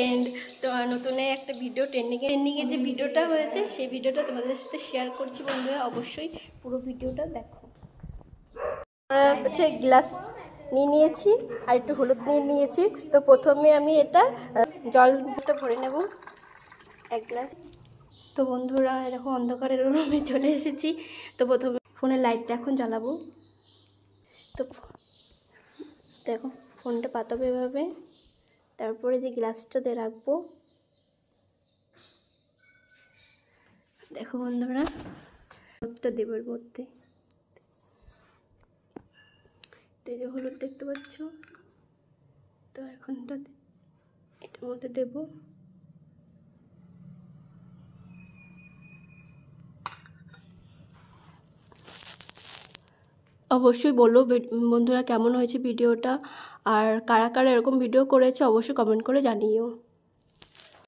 And তো নতুন একটা ভিডিও ট্রেন্ডিংয়ে যে ভিডিওটা হয়েছে সেই ভিডিওটা তোমাদের সাথে শেয়ার করছি বন্ধুরা, অবশ্যই পুরো ভিডিওটা দেখো। আমরা হচ্ছে গ্লাস নিয়ে নিয়েছি আর একটু হলুদ নিয়ে নিয়েছি। তো প্রথমে আমি এটা জলটা ভরে নেব এক গ্লাস। তো বন্ধুরা এরকম অন্ধকারের রুমে চলে এসেছি। তো প্রথমে ফোনের লাইটটা এখন জ্বালাবো। তো দেখো ফোনটা পাতাবো এভাবে, তারপরে যে গ্লাসটাতে রাখবো। দেখো বন্ধুরা হলুদটা দেবো এর মধ্যে। তো এই যে হলুদ দেখতে পাচ্ছ, তো এখনটা এটার মধ্যে দেবো। অবশ্যই বলো বন্ধুরা কেমন হয়েছে ভিডিওটা, আর কারা কারা এরকম ভিডিও করেছে অবশ্যই কমেন্ট করে জানিও।